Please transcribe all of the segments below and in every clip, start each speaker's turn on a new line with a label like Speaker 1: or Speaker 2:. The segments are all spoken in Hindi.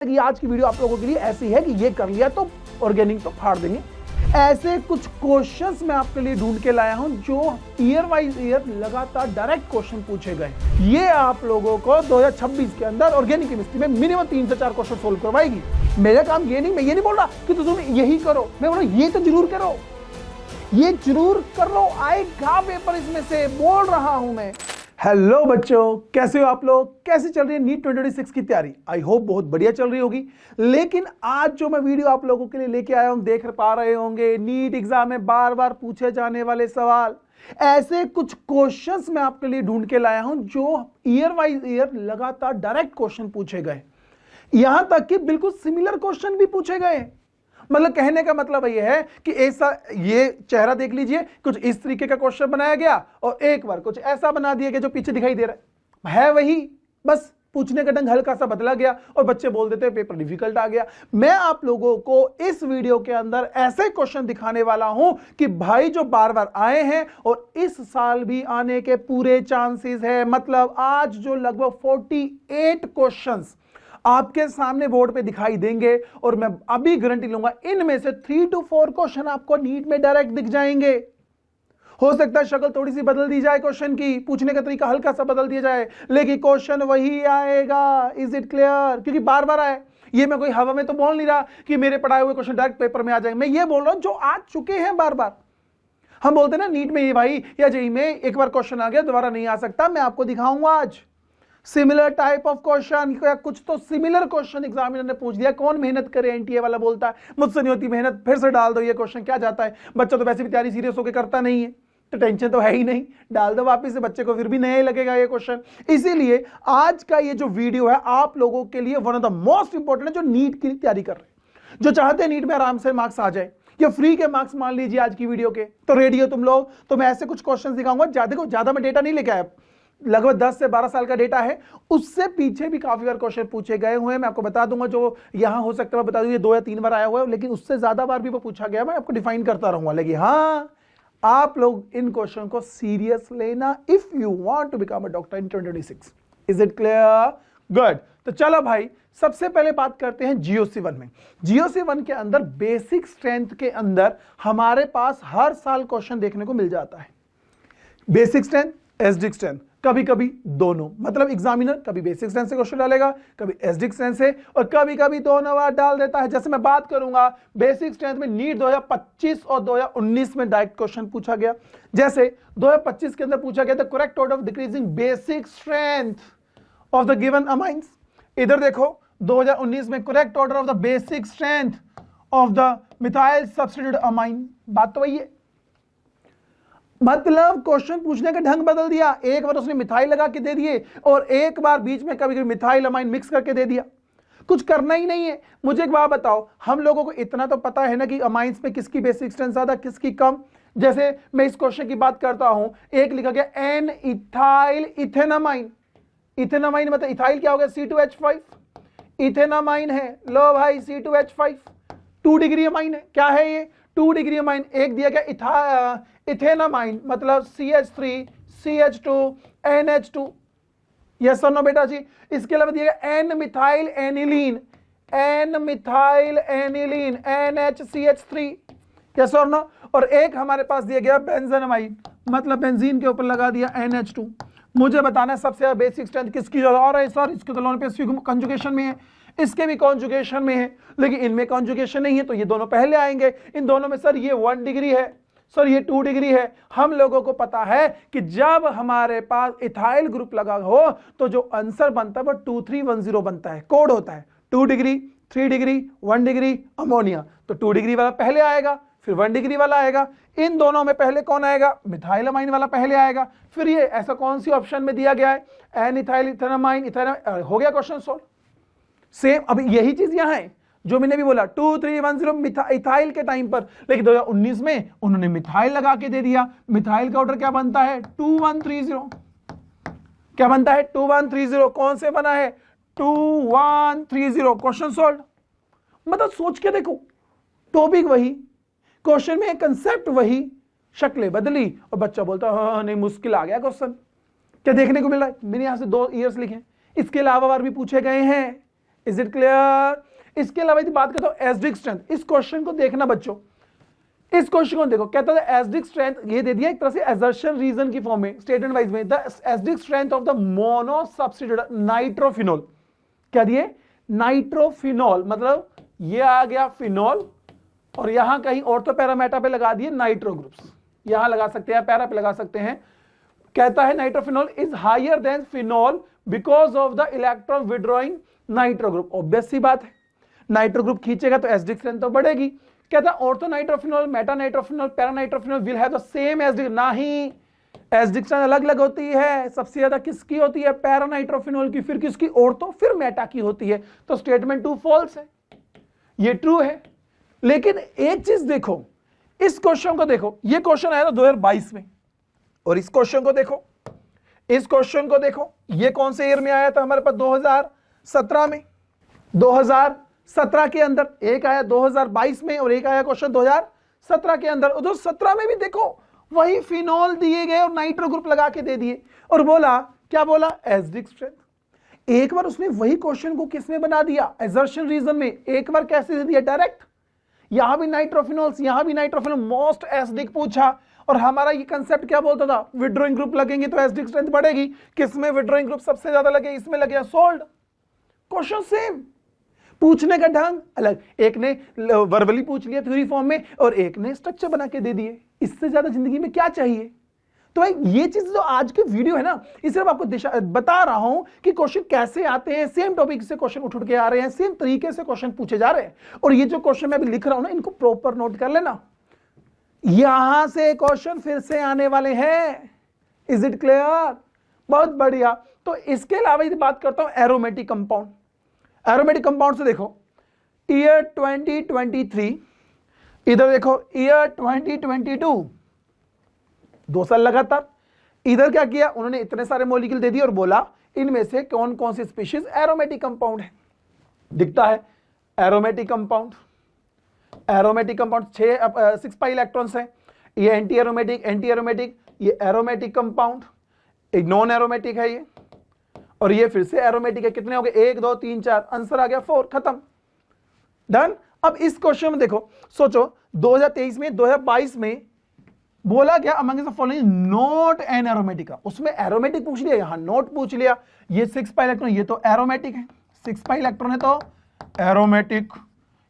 Speaker 1: कि आज की वीडियो आप लोगों के लिए ऐसी है कि ये कर लिया तो ऑर्गेनिक तो फाड़ देंगे। ऐसे कुछ क्वेश्चंस मैं आपके लिए ढूंढ के लाया हूं जो ईयर वाइज ईयर लगातार डायरेक्ट क्वेश्चन पूछे गए। ये आप लोगों को 2026 के अंदर ऑर्गेनिक केमिस्ट्री में मिनिमम 3 से 4 क्वेश्चन सोल्व करवाएगी। मेरा काम ये नहीं, मैं ये नहीं बोल रहा कि तुम यही करो, मैं बोल रहा ये तो जरूर करो, ये जरूर कर लो, आएगा पेपर इसमें से, बोल रहा हूं मैं। हेलो बच्चों, कैसे हो आप लोग? कैसे चल रही है नीट 2026 की तैयारी? आई होप बहुत बढ़िया चल रही होगी। लेकिन आज जो मैं वीडियो आप लोगों के लिए लेके आया हूं, देख पा रहे होंगे नीट एग्जाम में बार बार पूछे जाने वाले सवाल, ऐसे कुछ क्वेश्चंस मैं आपके लिए ढूंढ के लाया हूं जो ईयर वाइज ईयर लगातार डायरेक्ट क्वेश्चन पूछे गए। यहां तक कि बिल्कुल सिमिलर क्वेश्चन भी पूछे गए। मतलब कहने का मतलब यह है कि ऐसा, ये चेहरा देख लीजिए, कुछ इस तरीके का क्वेश्चन बनाया गया और एक बार कुछ ऐसा बना दिया गया जो पीछे दिखाई दे रहा है वही, बस पूछने का ढंग हल्का सा बदला गया और बच्चे बोल देते हैं पेपर डिफिकल्ट आ गया। मैं आप लोगों को इस वीडियो के अंदर ऐसे क्वेश्चन दिखाने वाला हूं कि भाई जो बार बार आए हैं और इस साल भी आने के पूरे चांसेस है। मतलब आज जो लगभग 48 क्वेश्चंस आपके सामने बोर्ड पे दिखाई देंगे और मैं अभी गारंटी लूंगा इनमें से 3 to 4 क्वेश्चन आपको नीट में डायरेक्ट दिख जाएंगे। हो सकता है शक्ल थोड़ी सी बदल दी जाए, क्वेश्चन की पूछने का तरीका हल्का सा बदल दिया जाए, लेकिन क्वेश्चन वही आएगा। Is it clear? क्योंकि बार बार आए, ये मैं कोई हवा में तो बोल नहीं रहा कि मेरे पढ़ाए हुए क्वेश्चन डायरेक्ट पेपर में आ जाएंगे। मैं ये बोल रहा हूं जो आ चुके हैं बार बार। हम बोलते हैं ना नीट में ये भाई या जेईई में एक बार क्वेश्चन आ गया दोबारा नहीं आ सकता। मैं आपको दिखाऊंगा आज सिमिलर टाइप ऑफ क्वेश्चन, कुछ तो सिमिलर क्वेश्चन एग्जामिनर ने पूछ दिया। कौन मेहनत करे? एनटीए वाला बोलता है मुझसे नहीं होती मेहनत, फिर से डाल दो ये क्वेश्चन, क्या जाता है, बच्चा तो वैसे भी तैयारी सीरियस होकर करता नहीं है तो टेंशन तो है ही नहीं, डाल दो वापिस से, बच्चे को फिर भी नया ही लगेगा ये क्वेश्चन। इसीलिए आज का ये जो वीडियो है आप लोगों के लिए one of the most important है, जो नीट की तैयारी कर रहे हैं, जो चाहते हैं नीट में आराम से मार्क्स आ जाए या फ्री के मार्क्स मान लीजिए आज की वीडियो के, तो रेडी हो तुम लोग? तो मैं ऐसे कुछ क्वेश्चन दिखाऊंगा। ज्यादा मैं डेटा नहीं लेके आया, लगभग 10 से 12 साल का डेटा है, उससे पीछे भी काफी बार क्वेश्चन पूछे गए हुए हैं। मैं आपको बता दूंगा, जो यहां हो सकता है मैं बता दूं ये 2 या 3 बार आया हुआ है, लेकिन उससे ज्यादा बार भी वो पूछा गया, मैं आपको डिफाइन करता रहूंगा। लेकिन हाँ, आप लोग इन क्वेश्चन को सीरियस लेना if you want to become a doctor in 2026। Is it clear? Good. तो चलो भाई, सबसे पहले बात करते हैं जीओसी 1 में। जीओसी 1 के अंदर बेसिक स्ट्रेंथ के अंदर हमारे पास हर साल क्वेश्चन देखने को मिल जाता है। बेसिक स्ट्रेंथ, एसडी स्ट्रेंथ, कभी कभी दोनों। मतलब एग्जामिनर कभी बेसिक स्ट्रेंथ से क्वेश्चन डालेगा, कभी एसडी स्ट्रेंथ से, और कभी कभी दोनों बार डाल देता है। जैसे मैं बात करूंगा बेसिक स्ट्रेंथ में, नीट 2025 और 2019 में डायरेक्ट क्वेश्चन पूछा गया। जैसे 2025 के अंदर पूछा गया था correct order of decreasing basic strength of the given amines. इधर देखो 2019 में correct order of the basic strength of the methyl substitute amine. बात तो वही है, मतलब क्वेश्चन पूछने का ढंग बदल दिया। एक बार उसने मिथाइल लगा के दे दिए और एक बार बीच में कभी कभी मिथाइल अमाइन मिक्स करके दे दिया। कुछ करना ही नहीं है। मुझे एक बात बताओ, हम लोगों को इतना तो पता है ना कि अमाइंस में किसकी बेसिक स्ट्रेंथ ज्यादा किसकी कम। जैसे मैं इस क्वेश्चन की बात करता हूं, एक लिखा गया एन इथाइल इथेनामाइन। इथेनामाइन मतलब इथाइल क्या हो गया? C2H5। इथेनामाइन है, लो भाई C2H5, 2 डिग्री अमाइन है। क्या है ये? 2 डिग्री अमाइन। एक दिया गया इथेनामाइन मतलब CH3 CH2 NH2। यस और नो बेटा जी? इसके अलावा दिया गया N methyl aniline, N methyl aniline NHCH3। Yes और नो? और एक हमारे पास दिया गया बेंजनमाइन, मतलब बेंजीन के ऊपर लगा दिया NH2। मुझे बताना है सबसे ज्यादा बेसिक स्ट्रेंथ किसकी ज्यादा? और है सर इसके तो पे कंजुगेशन में है, इसके भी कॉन्जुगेशन में है, लेकिन इनमें कॉन्जुगेशन नहीं है, तो ये दोनों पहले आएंगे। इन दोनों में सर ये 1 डिग्री है, सर ये 2 डिग्री है। हम लोगों को पता है कि जब हमारे पास इथाइल ग्रुप लगा हो तो जो आंसर बनता है वो 2310 बनता है, कोड होता है 2 डिग्री 3 डिग्री 1 डिग्री अमोनिया। तो 2 डिग्री वाला पहले आएगा, फिर 1 डिग्री वाला आएगा। इन दोनों में पहले कौन आएगा? मिथाइलमाइन वाला पहले आएगा। फिर ये ऐसा कौन सी ऑप्शन में दिया गया है? एन इथाइल इथेनामाइन हो गया क्वेश्चन सोल्व। सेम अब यही चीज यहां है जो मैंने भी बोला 2310 इथाइल के टाइम पर, लेकिन 2019 में उन्होंने मिथाइल लगा के दे दिया। मिथाइल का ऑर्डर क्या बनता है? 2130। क्या बनता है? 2130। कौन से बना है? 2130। Question solve. मतलब सोच के देखो, टॉपिक वही, क्वेश्चन में कंसेप्ट वही, शक्लें बदली और बच्चा बोलता हाँ नहीं मुश्किल आ गया क्वेश्चन। क्या देखने को मिल रहा है? मैंने यहां से 2 ईयर्स लिखे, इसके अलावा बार भी पूछे गए हैं। Is it clear? इसके अलावा यदि बात करता हूं एसिडिक स्ट्रेंथ, इस क्वेश्चन को देखना बच्चों, इस क्वेश्चन को देखो, कहता है एसिडिक स्ट्रेंथ, ये दे दिया एक तरह से असर्शन रीजन की फॉर्म में, स्टेटमेंट वाइज में, the acidic strength of the mono substitute nitrophenol, क्या दिए? नाइट्रोफिनोल, मतलब ये आ गया फिनोल और यहां कहीं ऑर्थो पैरामेटा पे लगा दिए नाइट्रो ग्रुप्स, यहां लगा सकते हैं, पैरा पे लगा सकते हैं। कहता है nitrophenol is higher than phenol because of the electron withdrawing nitro group. Obvious सी बात है, नाइट्रो ग्रुप खींचेगा तो एसिडिक स्ट्रेंथ तो बढ़ेगी। कहता है ortho nitrophenol, Meta nitrophenol, para nitrophenol will have the same acidic, नहीं, एसिडिक स्ट्रेंथ अलग अलग होती है। सबसे ज्यादा किसकी होती है? पैरा नाइट्रोफिनोल की, फिर किसकी? ऑर्थो, फिर मेटा की होती है। तो स्टेटमेंट 2 फॉल्स है, ये ट्रू है। लेकिन एक चीज देखो, इस क्वेश्चन को देखो, ये क्वेश्चन आया था 2022 में, और इस क्वेश्चन को देखो, इस क्वेश्चन को देखो, ये कौन से ईयर में आया था हमारे पास? 2017 में। 2017 के अंदर एक आया 2022 में, और एक आया क्वेश्चन 2017 के अंदर। 2017 में भी देखो वही फिनोल दिए गए और नाइट्रो ग्रुप लगा के दे दिए, और बोला क्या? बोला एसिडिक स्ट्रेंथ। एक बार उसने वही क्वेश्चन को किस में बना दिया? असर्शन रीजन में। एक बार कैसे दे दिया? डायरेक्ट। यहां भी नाइट्रोफिनोल्स, यहां भी नाइट्रोफिनोल, मोस्ट एसिडिक पूछा, और हमारा ये कंसेप्ट क्या बोलता था? विड्रॉइंग ग्रुप लगेंगे तो एसिडिक स्ट्रेंथ बढ़ेगी। किसमें विड्रॉइंग ग्रुप सबसे ज्यादा लगे? इसमें लगे, सोल्ड। क्वेश्चन सेम, पूछने का ढंग अलग, एक ने वर्बली पूछ लिया थ्योरी फॉर्म में, और एक ने स्ट्रक्चर बना के दे दिए। इससे ज्यादा जिंदगी में क्या चाहिए? तो भाई ये चीज जो आज की वीडियो है ना, इस सिर्फ आपको दिशा बता रहा हूं कि क्वेश्चन कैसे आते हैं, सेम टॉपिक से क्वेश्चन उठ के आ रहे हैं, सेम तरीके से क्वेश्चन पूछे जा रहे हैं। और ये जो क्वेश्चन मैं अभी लिख रहा हूं ना, इनको प्रॉपर नोट कर लेना, यहां से क्वेश्चन फिर से आने वाले हैं। Is it clear? बहुत बढ़िया। तो इसके अलावा यदि बात करता हूं एरोमेटिक कंपाउंड, एरोमेटिक कंपाउंड से देखो ईयर 2023, इधर देखो ईयर 2022, 2 साल लगातार। इधर क्या किया उन्होंने? इतने सारे मॉलिक्यूल दे दिए और बोला इनमें से कौन कौन सी स्पीशीज एरोमेटिक कंपाउंड है। दिखता है aromatic compound, aromatic compound 6 pi electrons है। ये एंटी एरोमेटिक, एंटी एरोमेटिक, ये एरोमेटिक कंपाउंड, एक नॉन एरोमेटिक है ये, और ये फिर से एरोमेटिक है। कितने हो गए? 1 2 3 4, आंसर आ गया 4, खत्म, डन। अब इस क्वेश्चन में देखो, सोचो 2023 में, 2022 में बोला क्या? Among the following not an aromatica, उसमें एरोमेटिक पूछ लिया, यहां नॉट पूछ लिया। ये 6 पाई इलेक्ट्रॉन, ये तो एरोमेटिक है, 6 पाई इलेक्ट्रॉन है तो एरोमेटिक,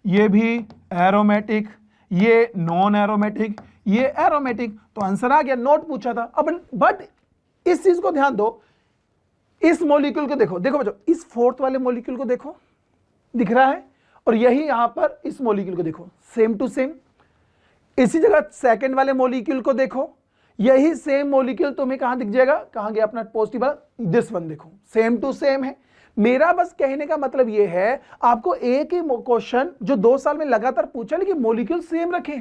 Speaker 1: ये भी एरोमेटिक, ये नॉन एरोमेटिक, ये एरोमेटिक, तो आंसर आ गया। नॉट पूछा था। अब बट इस चीज को ध्यान दो, इस मॉलिक्यूल को देखो, देखो बच्चों, इस 4th वाले मॉलिक्यूल को देखो, दिख रहा है, और यही यहां पर इस मॉलिक्यूल को देखो, सेम टू सेम। इसी जगह 2nd वाले मॉलिक्यूल को देखो, यही सेम मॉलिक्यूल तुम्हें कहां दिख जाएगा? कहां गया अपना पॉजिटिव वाला? दिस वन देखो, सेम टू सेम है। मेरा बस कहने का मतलब यह है, आपको एक ही क्वेश्चन जो 2 साल में लगातार पूछा, लेकिन मॉलिक्यूल सेम रखे,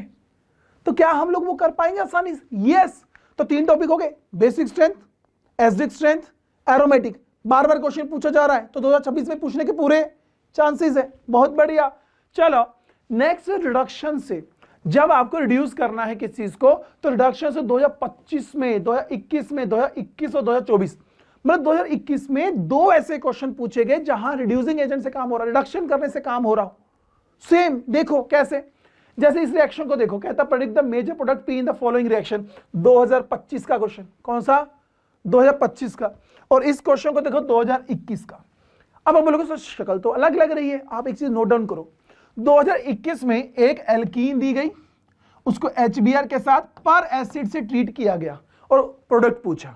Speaker 1: तो क्या हम लोग वो कर पाएंगे आसानी से? यस। तो 3 टॉपिक हो गए, basic strength, acidic strength, aromatic. बार बार क्वेश्चन पूछा जा रहा है, तो 2026 में पूछने के पूरे चांसेस है। बहुत बढ़िया। चलो नेक्स्ट, रिडक्शन से जब आपको रिड्यूस करना है किस चीज को, तो रिडक्शन से 2025 में, 2021 में, 2021 और 2024, मतलब 2021 में 2 ऐसे क्वेश्चन पूछे गए जहां रिड्यूसिंग एजेंट से काम हो रहा है, रिडक्शन करने से काम हो रहा हो। सेम देखो कैसे, जैसे इस रिएक्शन को देखो, कहता predict the major product P in the following reaction, 2025 का क्वेश्चन। कौन सा? 2025 का। और इस क्वेश्चन को देखो 2021 का। अब आप बोलोगे सर शक्ल तो अलग लग रही है, आप एक चीज नोट डाउन करो। 2021 में एक एल्कीन दी गई, उसको HBr के साथ पर एसिड से ट्रीट किया गया और प्रोडक्ट पूछा।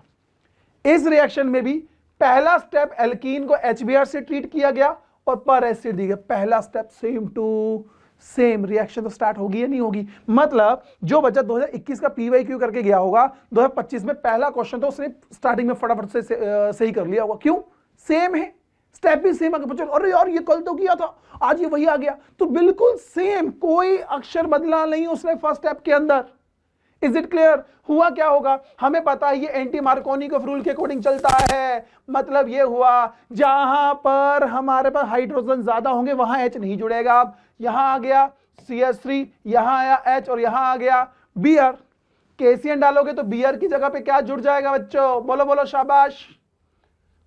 Speaker 1: इस रिएक्शन में भी पहला स्टेप एल्कीन को HBr से ट्रीट किया गया और पर एसिड दी गई। पहला step same to same, reaction तो स्टार्ट होगी या नहीं होगी? मतलब जो बच्चा 2021 का PYQ करके गया होगा, 2025 में पहला क्वेश्चन तो उसने स्टार्टिंग में फटाफट से सही कर लिया होगा। क्यों? सेम है, स्टेप भी सेम। अरे यार ये कल तो किया था, आज ये वही आ गया, तो बिल्कुल सेम, कोई अक्षर बदला नहीं उसने फर्स्ट स्टेप के अंदर। Is it clear? हुआ क्या होगा हमें पता है, ये एंटी मार्कोनिकॉफ रूल के अकॉर्डिंग चलता है। मतलब ये हुआ जहां पर हमारे पास हाइड्रोजन ज्यादा होंगे वहां H नहीं जुड़ेगा। अब यहां आ गया CH3, यहां आया H और यहां आ गया Br। KCN डालोगे तो Br की जगह पे क्या जुड़ जाएगा बच्चों? बोलो बोलो शाबाश,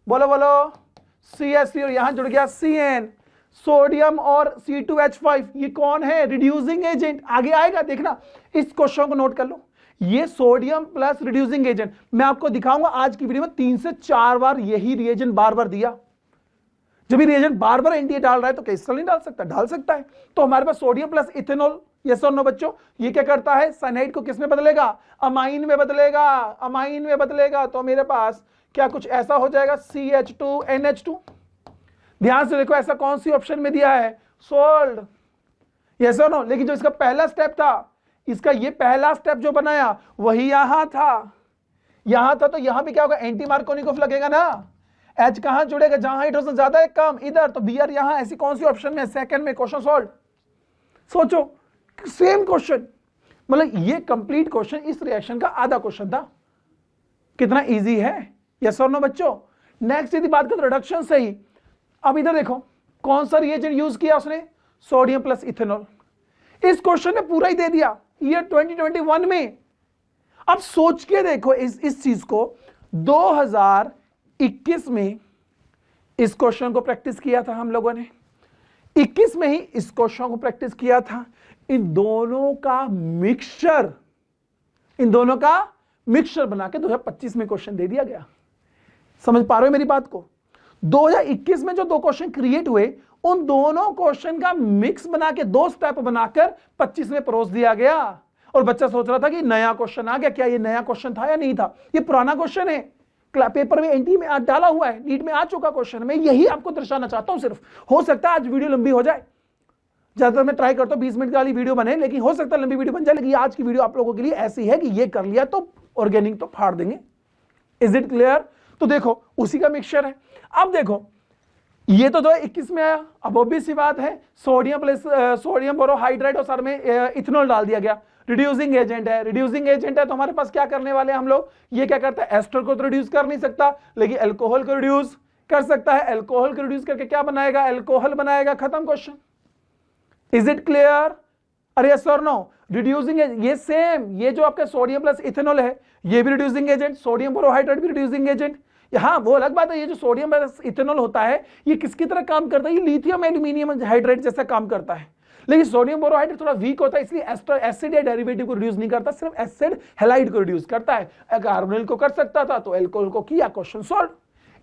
Speaker 1: बोलो बोलो CH3, और यहां जुड़ गया CN। सोडियम और C2H5, ये कौन है? Reducing agent. आगे आएगा, देखना, इस क्वेश्चन को नोट कर लो। ये सोडियम प्लस रिड्यूसिंग एजेंट, मैं आपको दिखाऊंगा आज की वीडियो में 3 से 4 बार यही रिएजेंट बार बार दिया। जब ये रिएजेंट बार बार एनडीए डाल रहा है तो कैसे नहीं डाल सकता? डाल सकता है। तो हमारे पास सोडियम प्लस इथेनॉल, यस और नो बच्चों, ये क्या करता है? साइनाइड को किस में बदलेगा? अमाइन में बदलेगा। अमाइन में बदलेगा तो मेरे पास क्या कुछ ऐसा हो जाएगा, CH2NH2। ध्यान से देखो, ऐसा कौन सी ऑप्शन में दिया है? सोल्ड, यस और नो। लेकिन जो इसका पहला स्टेप था, इसका ये पहला स्टेप जो बनाया वही यहां था, तो यहां भी क्या होगा? एंटी मार्कोनिकोव लगेगा ना। H कहां जुड़ेगा? जहां हाइड्रोजन ज्यादा है, कम, इधर। तो Br यहां, ऐसी कौन सी ऑप्शन में? सेकंड में। Question solve. सोचो, सेम क्वेश्चन, मतलब ये कंप्लीट क्वेश्चन इस रिएक्शन का आधा क्वेश्चन था। कितना इजी है, यस और नो बच्चों। नेक्स्ट यदि बात करें रिडक्शन से ही, अब इधर देखो कौन सा रिएजेंट यूज किया उसने? Sodium plus ethanol. इस क्वेश्चन ने पूरा ही दे दिया ईयर 2021 में। अब सोच के देखो इस चीज को, 2021 में इस क्वेश्चन को प्रैक्टिस किया था हम लोगों ने, 21 में ही इस क्वेश्चन को प्रैक्टिस किया था। इन दोनों का मिक्सचर बना के 2025 में क्वेश्चन दे दिया गया। समझ पा रहे हो मेरी बात को? 2021 में जो दो क्वेश्चन क्रिएट हुए, उन दोनों क्वेश्चन का मिक्स बना के, 2 स्टेप बनाकर 25 में परोस दिया गया। और बच्चा सोच रहा था कि नया क्वेश्चन आ गया। क्या ये नया क्वेश्चन था या नहीं था? ये पुराना क्वेश्चन है, पेपर में एनटी में डाला हुआ है, नीट में आ चुका क्वेश्चन। मैं यही आपको दर्शाना चाहता हूं सिर्फ। हो सकता है आज वीडियो लंबी हो जाए, ज्यादातर मैं ट्राई करता हूं 20 मिनट वाली वीडियो बने, लेकिन हो सकता है लंबी वीडियो बन जाए। लेकिन आज की वीडियो आप लोगों के लिए ऐसी है कि ये कर लिया तो ऑर्गेनिक तो फाड़ देंगे। Is it clear? तो देखो, उसी का मिक्सचर है। अब देखो, ये तो 2021 में आया। अब ऑब्वियस सी बात है, सोडियम प्लस सोडियम बोरोहाइड्राइड और साथ में इथेनॉल डाल दिया गया। रिड्यूसिंग एजेंट है तो हमारे पास क्या करने वाले हैं हम लोग? ये क्या करता है? एस्टर को तो रिड्यूस कर नहीं सकता, लेकिन अल्कोहल को रिड्यूस कर सकता है। अल्कोहल को रिड्यूस करके क्या बनाएगा? अल्कोहल बनाएगा। खत्म क्वेश्चन। Is it clear? अरे यस और नो? रिड्यूसिंग एजेंट ये सेम, ये जो आपका सोडियम प्लस इथेनॉल है, ये भी रिड्यूसिंग एजेंट, सोडियम बोरोहाइड्राइड भी रिड्यूसिंग एजेंट। हाँ, वो अलग बात है, ये जो सोडियम प्लस इथेनॉल होता है, ये किसकी तरह काम करता है? ये लिथियम एल्यूमिनियम हाइड्राइड जैसा काम करता है। लेकिन सोडियम बोरोहाइड्राइड थोड़ा वीक होता है, इसलिए एस्टर एसिड या डेरिवेटिव को रिड्यूस नहीं करता, सिर्फ एसिड हैलाइड को रिड्यूस करता है। कार्बोनिल को कर सकता था तो अल्कोहल को किया। Question solve.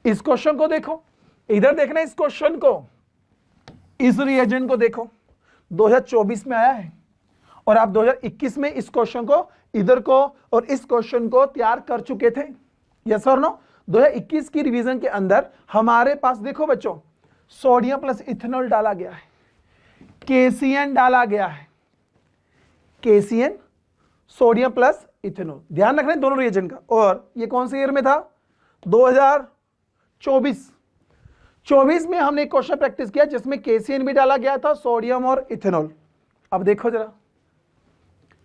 Speaker 1: इस क्वेश्चन को देखो, इधर देखना, इस क्वेश्चन को, इस रिएजेंट को देखो, 2024 में आया है और आप 2021 में इस क्वेश्चन को, इधर को और इस क्वेश्चन को तैयार कर चुके थे। यस और नो? 2021 की रिवीजन के अंदर हमारे पास देखो बच्चों, सोडियम प्लस इथेनॉल डाला गया है, KCN डाला गया है। KCN, सोडियम प्लस इथेनॉल, ध्यान रखना है दोनों रिएजेंट का। और ये कौन से ईयर में था? 2024 में हमने एक क्वेश्चन प्रैक्टिस किया जिसमें KCN भी डाला गया था, सोडियम और इथेनॉल। अब देखो जरा,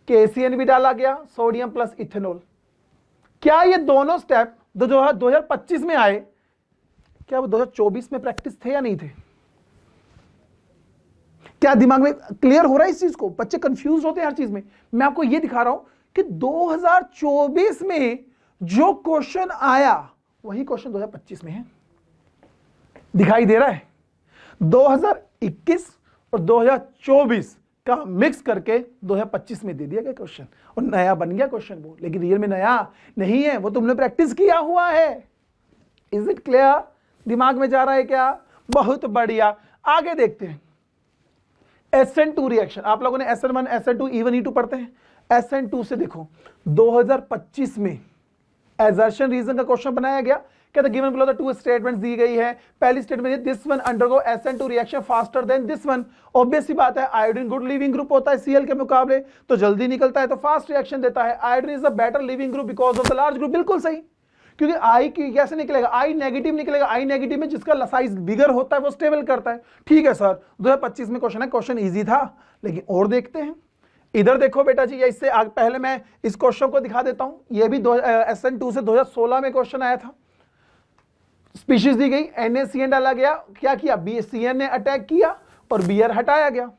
Speaker 1: KCN भी डाला गया, सोडियम प्लस इथेनॉल। क्या ये दोनों स्टेप 2025 में आए, क्या वो 2024 में प्रैक्टिस थे या नहीं थे? क्या दिमाग में क्लियर हो रहा है इस चीज को? बच्चे कंफ्यूज होते हैं हर चीज में। मैं आपको ये दिखा रहा हूं कि 2024 में जो क्वेश्चन आया वही क्वेश्चन 2025 में है। दिखाई दे रहा है? 2021 और 2024 का मिक्स करके 2025 में दे दिया गया क्वेश्चन और नया बन गया क्वेश्चन वो, लेकिन रियल में नया नहीं है, वो तुमने प्रैक्टिस किया हुआ है। Is it clear? दिमाग में जा रहा है क्या? बहुत बढ़िया। आगे देखते हैं SN2 रिएक्शन। आप लोगों ने SN1, SN2, E1, E2 पढ़ते हैं। SN2 से देखो, 2025 में एजर्शन रीजन का क्वेश्चन बनाया गया। कहते given below the two statements दी गई है। पहली statement, this one undergo SN2 reaction faster than this one. Obvious सी बात है, आयोडीन गुड लिविंग ग्रुप होता है Cl के मुकाबले, तो जल्दी निकलता है, तो फास्ट रिएक्शन देता है। Iodine is a better leaving group because of the large group. बिल्कुल सही, क्योंकि आई की कैसे निकलेगा? आई नेगेटिव निकलेगा। आई नेगेटिव में जिसका साइज बिगर होता है वो स्टेबल करता है। ठीक है सर, 2025 में क्वेश्चन है, क्वेश्चन इजी था, लेकिन और देखते हैं। इधर देखो बेटा जी, या इससे पहले मैं इस क्वेश्चन को दिखा देता हूं। ये भी SN2 से 2016 में क्वेश्चन आया था। स्पीशीज दी गई, NaCN डाला गया, क्या किया? BCN ने अटैक किया और Br हटाया गया।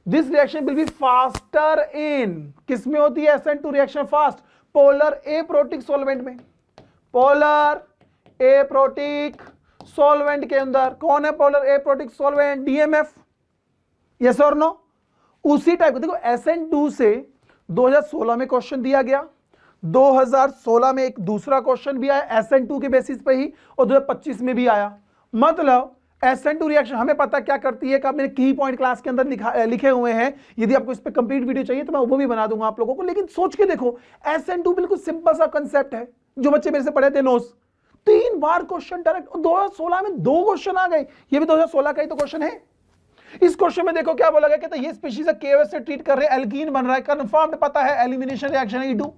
Speaker 1: This reaction will be faster in, किसमें होती है SN2 reaction fast? Polar aprotic solvent में। पोलर एप्रोटिक सॉल्वेंट के अंदर कौन है polar aprotic solvent, DMF, yes और नो। उसी टाइप देखो SN2 से 2016 में क्वेश्चन दिया गया, 2016 में एक दूसरा क्वेश्चन भी आया SN2 के बेसिस पे ही, और 2025 में भी आया। मतलब SN2 रिएक्शन हमें पता क्या करती है, मैंने की पॉइंट क्लास के अंदर लिखे हुए हैं। यदि आपको इस पे कंप्लीट वीडियो चाहिए तो मैं वो भी बना दूंगा आप लोगों को। लेकिन सोच के देखो, SN2 बिल्कुल सिंपल सा कंसेप्ट है, जो बच्चे मेरे से पढ़े थे नोट्स, 3 बार क्वेश्चन डायरेक्ट। 2016 में 2 क्वेश्चन आ गए, ये भी 2016 का ही तो क्वेश्चन है। इस क्वेश्चन में देखो क्या बोला गया, कहता है ये स्पीशीज KOH से ट्रीट कर रहे हैं, एल्कीन बन रहा है, कंफर्म्ड पता है एलिमिनेशन रिएक्शन है E2।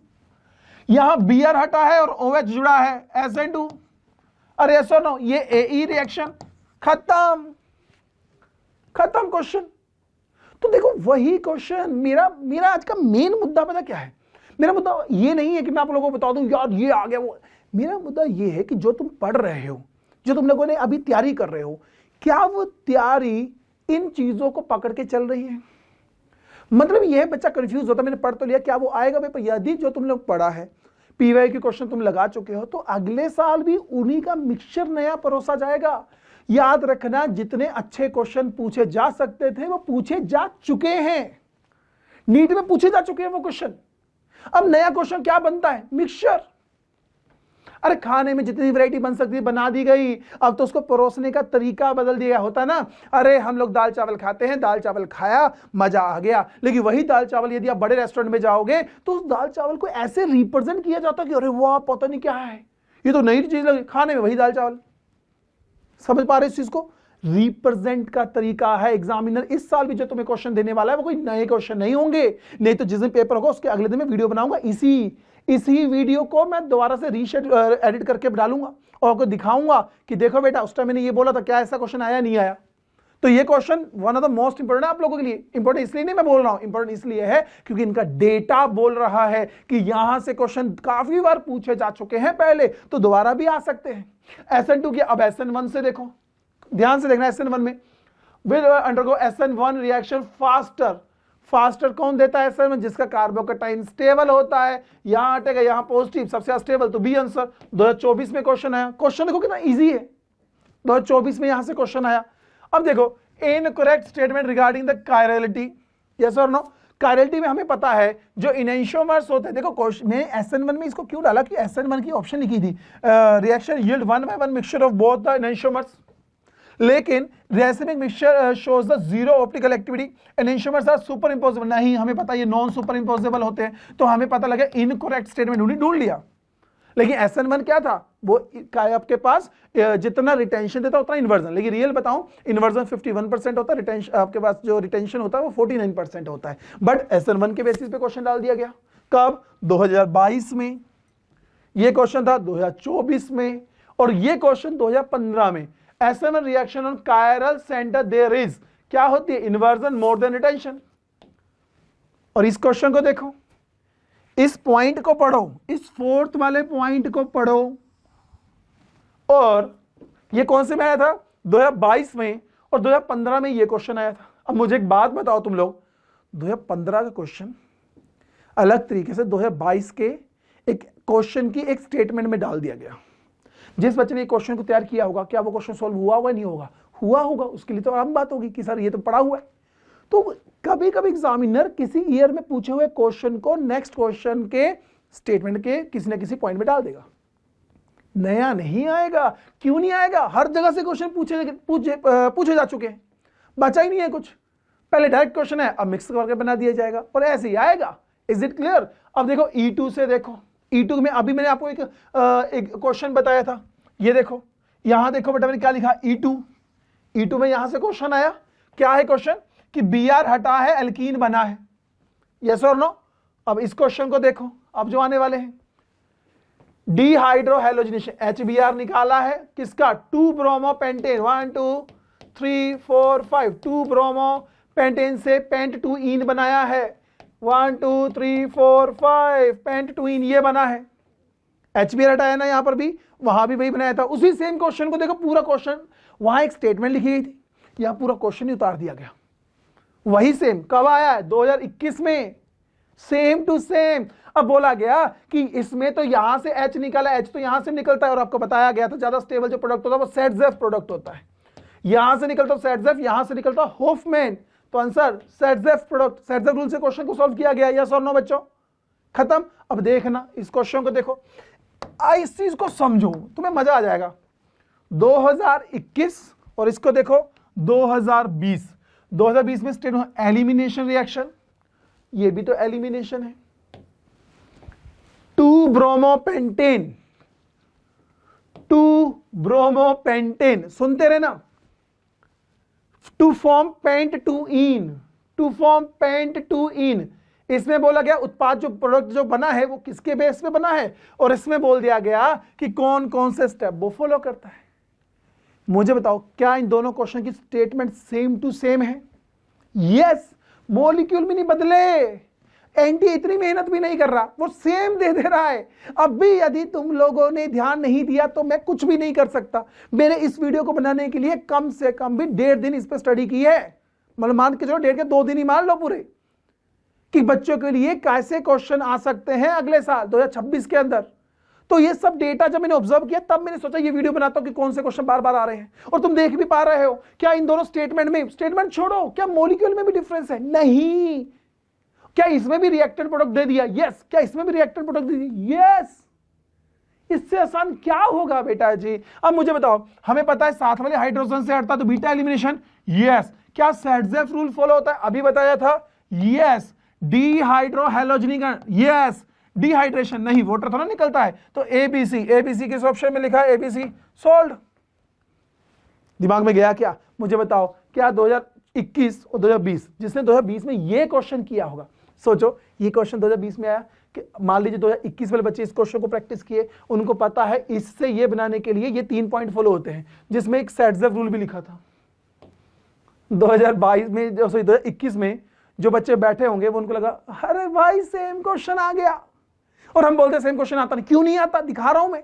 Speaker 1: यहां Br हटा है और OH जुड़ा है SN2। अरे ऐसा नो, ये AE रिएक्शन खत्म क्वेश्चन। तो देखो वही क्वेश्चन, मेरा आज का मेन मुद्दा पता क्या है? मेरा मुद्दा ये नहीं है कि मैं आप लोगों को बता दूं यार ये आ गया वो। मेरा मुद्दा ये है कि जो तुम पढ़ रहे हो, जो तुम लोगों ने अभी तैयारी कर रहे हो, क्या वो तैयारी इन चीजों को पकड़ के चल रही है? मतलब ये बच्चा कंफ्यूज होता है, मैंने पढ़ तो लिया, क्या वो आएगा पेपर? यदि जो तुम लोग पढ़ा है PY के क्वेश्चन तुम लगा चुके हो, तो अगले साल भी उन्हीं का मिक्सचर नया परोसा जाएगा। याद रखना, जितने अच्छे क्वेश्चन पूछे जा सकते थे वो पूछे जा चुके हैं, नीट में पूछे जा चुके हैं वो क्वेश्चन। अब नया क्वेश्चन क्या बनता है? मिक्सचर। अरे खाने में जितनी वैरायटी बन सकती है बना दी गई, अब तो उसको परोसने का तरीका बदल दिया होता ना। अरे हम लोग दाल चावल खाते हैं, दाल चावल खाया, मजा आ गया, लेकिन वही दाल चावल यदि आप बड़े रेस्टोरेंट में जाओगे तो उस दाल चावल को ऐसे रिप्रेजेंट किया जाता कि अरे वाह पता नहीं क्या है, ये तो नई चीज लगी, खाने में वही दाल चावल। समझ पा रहे इस चीज को? रिप्रेजेंट का तरीका है। एग्जामिनर इस साल भी जो तुम्हें क्वेश्चन देने वाला है वो कोई नए क्वेश्चन नहीं होंगे, नहीं तो जिस दिन पेपर होगा उसके अगले दिन में वीडियो बनाऊंगा, इसी वीडियो को मैं दोबारा से एडिट करके डालूंगा और आपको दिखाऊंगा कि देखो बेटा उस टाइम मैंने ये बोला था, क्या ऐसा क्वेश्चन आया नहीं आया। तो ये question one of the most important आप लोगों के लिए। इंपोर्टेंट इसलिए नहीं मैं बोल रहा हूं, इंपोर्टेंट इसलिए है क्योंकि इनका डेटा बोल रहा है कि यहां से क्वेश्चन काफी बार पूछे जा चुके हैं पहले, तो दोबारा भी आ सकते हैं। SN2 की अब SN1 से देखो, ध्यान से देखना। SN1 में will undergo SN1 reaction faster कौन देता है SN1? जिसका कार्बोकैटाइन स्टेबल होता है। यहां हटेगा, यहां पॉजिटिव, सबसे ज्यादा स्टेबल, तो बी आंसर। 2024 में क्वेश्चन आया, क्वेश्चन देखो कितना इजी है, 2024 में यहां से क्वेश्चन आया। अब देखो incorrect statement regarding the chirality, yes और नो। कायरलिटी में हमें पता है जो इनेंशियोमर्स होते हैं, देखो क्वेश्चन मैंने SN1 में इसको क्यों डाला कि SN1 की ऑप्शन लिखी थी reaction yield 1/1 mixture of both the enantiomers, लेकिन racemic mixture shows the zero optical activity, enantiomers are super imposable. नहीं, हमें पता ये नॉन सुपर इंपोजेबल होते हैं, तो हमें पता लगा इनकरेक्ट स्टेटमेंट ढूंढ लिया। लेकिन SN1 क्या था, वो आपके पास जितना रिटेंशन देता उतना इन्वर्जन, लेकिन रियल बताऊं इन्वर्जन 51% होता है, रिटेंशन आपके पास जो रिटेंशन होता है वो 49% होता है। बट SN1 के बेसिस पे क्वेश्चन डाल दिया गया। कब? 2022 में ये क्वेश्चन था, 2024 में, और ये क्वेश्चन 2015 में। SN1 reaction on chiral centre there is, क्या होती है? Inversion more than retention. और इस क्वेश्चन को देखो, इस पॉइंट को पढ़ो, इस 4th वाले पॉइंट को पढ़ो, और ये कौन से में आया था? 2022 में, और 2015 में ये क्वेश्चन आया था। अब मुझे एक बात बताओ तुम लोग, 2015 का क्वेश्चन अलग तरीके से 2022 के एक क्वेश्चन की एक स्टेटमेंट में डाल दिया गया। जिस बच्चे ने क्वेश्चन को तैयार किया होगा, क्या वो क्वेश्चन सॉल्व हुआ हुआ नहीं होगा? हुआ होगा, उसके लिए तो आम बात होगी कि सर ये तो पढ़ा हुआ है। तो कभी कभी एग्जामिनर किसी ईयर में पूछे हुए क्वेश्चन को नेक्स्ट क्वेश्चन के स्टेटमेंट के किसी न किसी पॉइंट में डाल देगा, नया नहीं आएगा। क्यों नहीं आएगा? हर जगह से क्वेश्चन पूछे जा चुके हैं, बचा ही नहीं है कुछ। पहले डायरेक्ट क्वेश्चन है, अब मिक्स करके बना दिया जाएगा, पर ऐसे ही आएगा। Is it clear? अब देखो E2 से देखो, E2 में अभी मैंने आपको एक क्वेश्चन बताया था, ये देखो, यहां देखो बेटा मैंने क्या लिखा, E2 में यहां से क्वेश्चन आया। क्या है क्वेश्चन? कि Br हटा है, एल्कीन बना है, यस और नो। अब इस क्वेश्चन को देखो, अब जो आने वाले हैं, डिहाइड्रोहेलोजिनेशन, HBr निकाला है किसका? 2 ब्रोमो पेंटेन, 1 2 3 4 5, 2 ब्रोमो पेंटेन से पेंट 2 इन बनाया है, 1 2 3 4 5, पेंट 2 इन ये बना है। HBr हटाया ना, यहां पर भी, वहां भी वही बनाया था। उसी सेम क्वेश्चन को देखो, पूरा क्वेश्चन, वहां एक स्टेटमेंट लिखी गई थी, यहां पूरा क्वेश्चन ही उतार दिया गया। वही सेम कब आया है? 2021 में, सेम टू सेम। अब बोला गया कि इसमें तो यहां से H निकाला, H तो यहां से निकलता है, और आपको बताया गया था ज्यादा स्टेबल जो प्रोडक्ट होता है वो सेटजेफ प्रोडक्ट होता है। यहां से निकलता सेटजेफ, यहां से निकलता होफमैन, तो आंसर सेटजेफ प्रोडक्ट। सेटजेफ रूल से क्वेश्चन को सॉल्व किया गया, यस और नो बच्चों? खत्म। अब देखना इस क्वेश्चन को, देखो इस चीज को समझो, तुम्हें मजा आ जाएगा। 2021 और इसको देखो 2020। 2020 में स्टेट एलिमिनेशन रिएक्शन, ये भी तो एलिमिनेशन है। 2-ब्रोमोपेंटेन, 2-ब्रोमोपेंटेन, सुनते रहे ना, to form pent two ene, to form pent two ene. इसमें बोला गया उत्पाद जो प्रोडक्ट जो बना है वो किसके बेस पे बना है, और इसमें बोल दिया गया कि कौन कौन से स्टेप वो फॉलो करता है। मुझे बताओ क्या इन दोनों क्वेश्चन की स्टेटमेंट सेम टू सेम है? यस, मॉलिक्यूल भी नहीं बदले, एंटी इतनी मेहनत भी नहीं कर रहा, वो सेम दे रहा है। अब भी यदि तुम लोगों ने ध्यान नहीं दिया तो मैं कुछ भी नहीं कर सकता। मेरे इस वीडियो को बनाने के लिए कम से कम भी 1.5 दिन इस पर स्टडी की है, मतलब मान के चलो 1.5 के 2 दिन ही मान लो पूरे, कि बच्चों के लिए कैसे क्वेश्चन आ सकते हैं अगले साल 2026 के अंदर। तो ये सब डेटा जब मैंने ऑब्जर्व किया तब मैंने सोचा ये वीडियो बनाता हूं कि कौन से क्वेश्चन बार बार आ रहे हैं। और तुम देख भी पा रहे हो क्या इन दोनों स्टेटमेंट में, स्टेटमेंट छोड़ो, क्या मॉलिक्यूल में भी डिफरेंस है? नहीं। क्या इसमें भी रिएक्टेड प्रोडक्ट दे दिया? यस। क्या इसमें भी रिएक्टेड प्रोडक्ट दे दिया? यस। इससे आसान क्या होगा बेटा जी? अब मुझे बताओ, हमें पता है साथ वाले हाइड्रोजन से हटता तो बीटा एलिमिनेशन, यस। क्या सेटजेफ रूल फॉलो होता है? अभी बताया था, यस। डिहाइड्रोहैलोजनीकरण, यस। डिहाइड्रेशन नहीं, वाटर थोड़ा निकलता है। तो एबीसी, एबीसी किस ऑप्शन में लिखा है? ABC sold. दिमाग में गया क्या? मुझे बताओ क्या 2021 और 2020, जिसने 2020 में ये क्वेश्चन किया होगा, सोचो ये क्वेश्चन 2020 में आया कि मान लीजिए 2021 वाले बच्चे इस क्वेश्चन को प्रैक्टिस किए, उनको पता है इससे ये बनाने के लिए ये 3 पॉइंट फॉलो होते हैं, जिसमें एक सेटजेफ रूल भी लिखा था। 2022 में, 2021 में जो बच्चे बैठे होंगे वो उनको लगा अरे भाई सेम क्वेश्चन आ गया, और हम बोलते सेम क्वेश्चन आता नहीं। क्यों नहीं आता? दिखा रहा हूं मैं।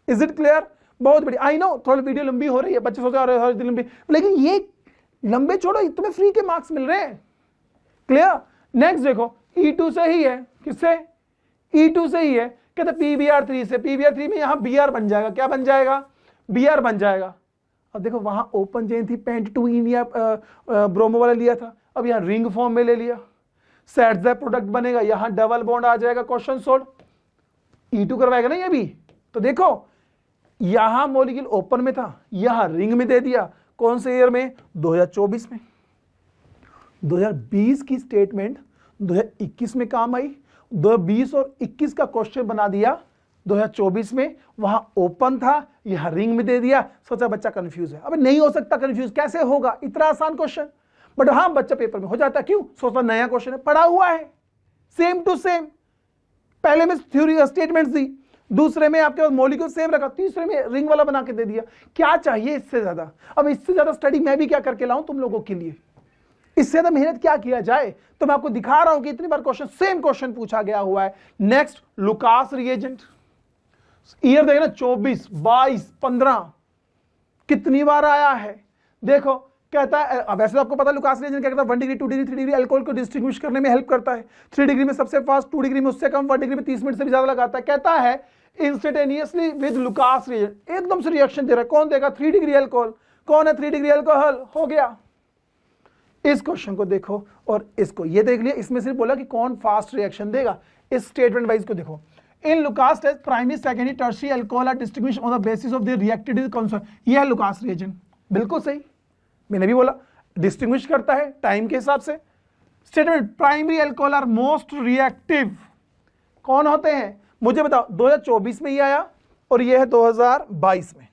Speaker 1: Is it clear? बहुत बढ़िया। आई नो थोड़ी वीडियो लंबी हो रही है, बच्चे सोचते हैं अरे लंबी, लेकिन ये लंबे छोड़ो, तुम्हें फ्री के मार्क्स मिल रहे हैं। क्लियर? नेक्स्ट देखो, E2 से ही है। किससे? E2 से ही है। कहते PBr3 से, PBr3 में यहां Br बन जाएगा। क्या बन जाएगा? Br बन जाएगा। अब देखो वहां ओपन चेन थी, पेंट टू इन या ब्रोमो वाला लिया था, अब यहां रिंग फॉर्म में ले लिया। सेटजेफ प्रोडक्ट बनेगा, यहां डबल बॉन्ड आ जाएगा। Question solve. E2 करवाएगा ना ये भी। तो देखो यहां मॉलिक्यूल ओपन में था, यहां रिंग में दे दिया। कौन से ईयर में? 2024 में। 2020 की स्टेटमेंट 2021 में काम आई, 2020 और 21 का क्वेश्चन बना दिया 2024 में। वहां ओपन था, यहां रिंग में दे दिया। सोचा बच्चा कंफ्यूज है। अब नहीं हो सकता कंफ्यूज, कैसे होगा? इतना आसान क्वेश्चन। बट हाँ, बच्चा पेपर में हो जाता। क्यों? सोचता नया क्वेश्चन है, पढ़ा हुआ है, सेम टू सेम। पहले में थ्योरी स्टेटमेंट्स दी, दूसरे में आपके मॉलिक्यूल सेम रखा, तीसरे में रिंग वाला बना के दे दिया। क्या चाहिए इससे ज्यादा? अब इससे ज्यादा स्टडी मैं भी क्या करके लाऊं तुम लोगों के लिए? इससे ज्यादा मेहनत क्या किया जाए? तो मैं आपको दिखा रहा हूं कि इतनी बार क्वेश्चन, सेम क्वेश्चन पूछा गया हुआ है। Next, Lucas reagent. ईयर देखना 24, 22, 15 कितनी बार आया है? देखो कहता है, अब ऐसे तो आपको पता है लुकास रिएजेंट क्या कहता है, 1 डिग्री 2 डिग्री 3 डिग्री अल्कोहल को डिस्टिंग्विश करने में हेल्प करता है। 3 डिग्री में सबसे फास्ट, 2 डिग्री में उससे कम, 1 डिग्री में 30 मिनट से भी ज्यादा लगाता है। कहता है इंस्टेंटेनियसली विद लुकास रिएजेंट, एकदम से रिएक्शन दे रहा है। कौन देगा? 3 डिग्री अल्कोहल। कौन है 3 डिग्री अल्कोहल? हो गया। इस क्वेश्चन को देखो और इसको, ये देख लिया। इसमें सिर्फ बोला कि कौन फास्ट रिएक्शन देगा। इस स्टेटमेंट वाइज को देखो, in Lucas test primary secondary tertiary alcohol are distinguished on the basis of the reactivity concept. ये है लुकास रिएजेंट। बिल्कुल सही, मैंने भी बोला डिस्टिंग्विश करता है टाइम के हिसाब से। Statement primary alcohol are most reactive. कौन होते हैं? मुझे बताओ। 2024 में ये आया और ये है 2022 में।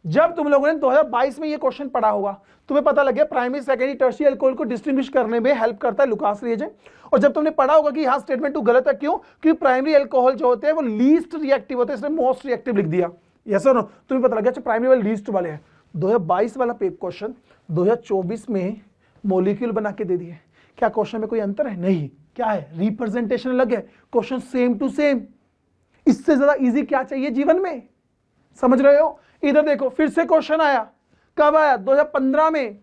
Speaker 1: जब तुम लोगों ने 2022 में ये क्वेश्चन पढ़ा होगा, तुम्हें पता लग गया प्राइमरी सेकेंडरी टर्शियरी अल्कोहल को डिस्टिंग्विश करने में हेल्प करता है लुकास रिएजेंट। और जब तुमने पढ़ा होगा कि यहां स्टेटमेंट 2 गलत है, क्यों? क्योंकि प्राइमरी अल्कोहल जो होते हैं वो लीस्ट रिएक्टिव होते हैं, इसने मोस्ट रिएक्टिव लिख दिया। यस और नो? तुम्हें पता लग गया प्राइमरी वाले लीस्ट वाले हैं। 2022 वाला पेपर क्वेश्चन 2024 में मॉलिक्यूल बना के दे दिए। क्या क्वेश्चन में कोई अंतर है? नहीं। क्या है? रिप्रेजेंटेशन अलग है, क्वेश्चन सेम टू सेम। इससे ज्यादा इजी क्या चाहिए जीवन में? समझ रहे हो? इधर देखो, फिर से क्वेश्चन आया। कब आया? 2015 में।